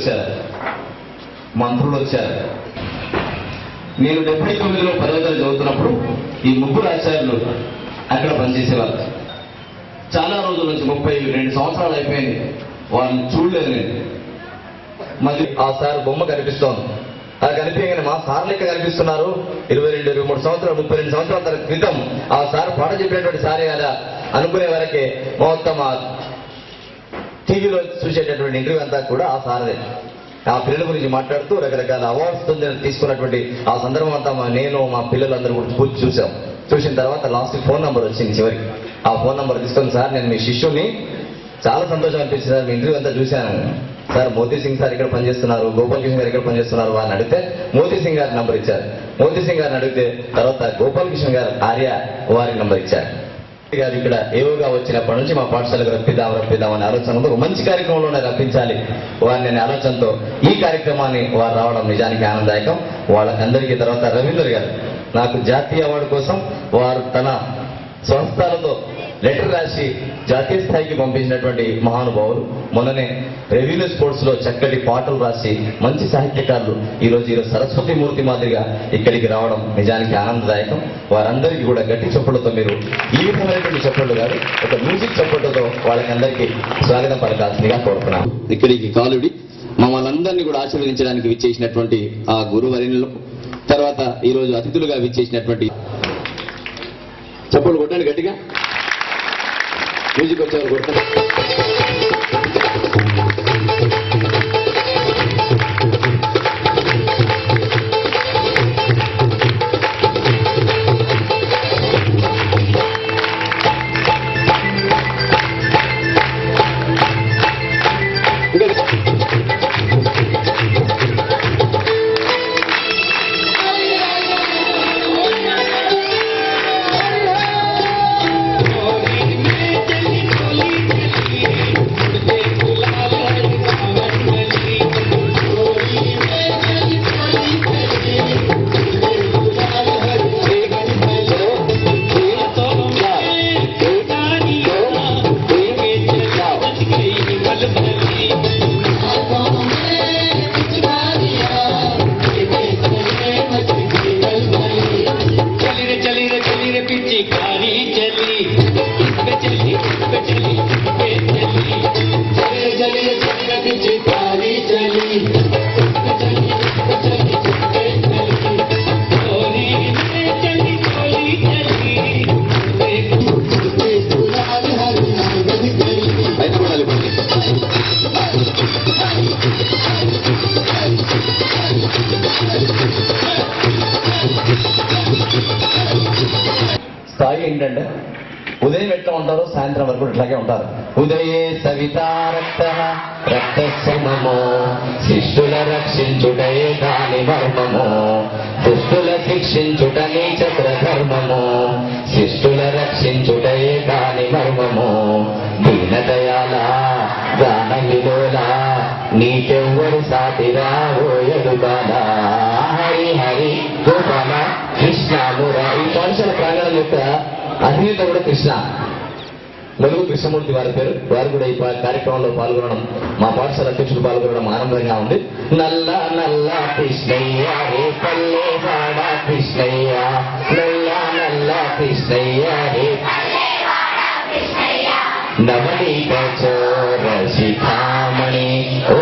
వచ్చారు, మంత్రులు వచ్చారు. నేను 79లో 10వ తరగతి చదువుతున్నప్పుడు ఈ ముగ్గురు ఆచార్యులు అక్కడ పనిచేసేవారు. చాలా రోజుల నుంచి 32 సంవత్సరాలు అయిపోయింది వాళ్ళని చూడలేదు నేను. మళ్ళీ ఆ సార్ బొమ్మ కనిపిస్తోంది. అది కనిపించగానే మా సార్ లెక్క కనిపిస్తున్నారు. 22-23 సంవత్సరాలు 32 సంవత్సరాల క్రితం ఆ సార్ పాట చెప్పినటువంటి సారే కదా అనుకునే వరకే మొత్తం ఆ టీవీలో చూసేటటువంటి ఇంటర్వ్యూ అంతా కూడా ఆ సారదే. ఆ పిల్లల గురించి మాట్లాడుతూ రకరకాల అవార్డ్స్ తీసుకున్నటువంటి ఆ సందర్భం అంతా నేను మా పిల్లలందరూ కూడా కూర్చి చూసాం. చూసిన తర్వాత లాస్ట్ ఫోన్ నంబర్ వచ్చింది చివరికి. ఆ ఫోన్ నంబర్ తీసుకొని సార్ నేను మీ శిష్యుని, చాలా సంతోషం అనిపించింది సార్, మీ ఇంటర్వ్యూ అంతా చూశాను సార్. మోతీ సింగ్ సార్ ఇక్కడ పనిచేస్తున్నారు, గోపాల్ కిషన్ గారు ఇక్కడ పనిచేస్తున్నారు అని అడిగితే మోతీ సింగ్ గారి నంబర్ ఇచ్చారు. మోతీ సింగ్ గారిని అడిగితే తర్వాత గోపాల్ కిషన్ గారు ఆర్య వారి నంబర్ ఇచ్చారు. గారు ఇక్కడ ఏవోగా వచ్చినప్పటి నుంచి మా పాఠశాలకు రప్పిద్దాం అనే ఆలోచనతో మంచి కార్యక్రమంలోనే రప్పించాలి వారిని అనే ఆలోచనతో ఈ కార్యక్రమాన్ని వారు రావడం నిజానికి ఆనందదాయకం. వాళ్ళకందరికీ తర్వాత రవీంద్ర గారు నాకు జాతీయ అవార్డు కోసం వారు తన సంస్థలతో లెటర్ రాసి జాతీయ స్థాయికి పంపించినటువంటి మహానుభావులు. మొన్ననే రెవెన్యూ స్పోర్ట్స్ లో చక్కటి పాటలు రాసి మంచి సాహిత్యకారులు ఈరోజు సరస్వతి మూర్తి మాదిరిగా ఇక్కడికి రావడం నిజానికి ఆనందదాయకం. వారందరికీ కూడా గట్టి చప్పట్లతో మీరు ఈ విధమైనటువంటి చప్పట్లు కాదు ఒక మ్యూజిక్ చప్పట్లతో వాళ్ళకందరికీ స్వాగతం పలకాల్సిందిగా కోరుతున్నాను. ఇక్కడికి కాలుడి మమ్మల్ని అందరినీ కూడా ఆశీర్వదించడానికి విచ్చేసినటువంటి ఆ గురువరిణులు, తర్వాత ఈరోజు అతిథులుగా విచ్చేసినటువంటి చప్పట్లు కొట్టండి గట్టిగా. మ్యూజిక్ వచ్చేవారు కొడతారు. స్థాయి ఏంటంటే ఉదయం ఎట్లా ఉంటారో సాయంత్రం వరకు ఇట్లాగే ఉంటారు. ఉదయే సవితారక్తమో శిష్యుల రక్షించుటయే దాని మర్మము, దుష్టుల శిక్షించుట నీచక్ర ధర్మము, శిష్యుల రక్షించుటయే దాని మర్మము, దీనదయాల గాన విలోల నీకెవ్వరు సాటిరా ఓయదుగాలా. హరి హరి గోపాల కృష్ణ మురా. ఈ పాఠశాల ప్రాంగణం యొక్క అధినేత కూడా కృష్ణ, మలుగు కృష్ణమూర్తి వారి పేరు. వారు కూడా ఈ కార్యక్రమంలో పాల్గొనడం, మా పాఠశాల అధ్యక్షుడు పాల్గొనడం ఆనందంగా ఉంది. నల్ల నల్ల కృష్ణయ్య రే పల్లె వాడ కృష్ణయ్య, నల్ల నల్ల కృష్ణయ్య రే నవనీత చోర శిఖామణి, ఓ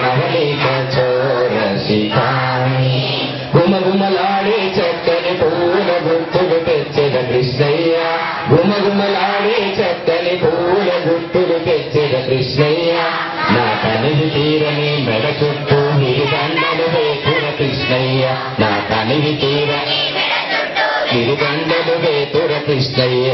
నవనీత చోర శిఖామణి, గుమగుమలాడే చక్కని పూల గుర్తులు తెచ్చెద కృష్ణయ్య, గుమగుమలాడే చక్కని పూల గుర్తులు తెచ్చెద కృష్ణయ్య, నా కనివి తీరని మెడ చుట్టూ గిరిదండలు వేతుర కృష్ణయ్య, నా కనివి తీరని గిరిదండలు వేతుర కృష్ణయ్య.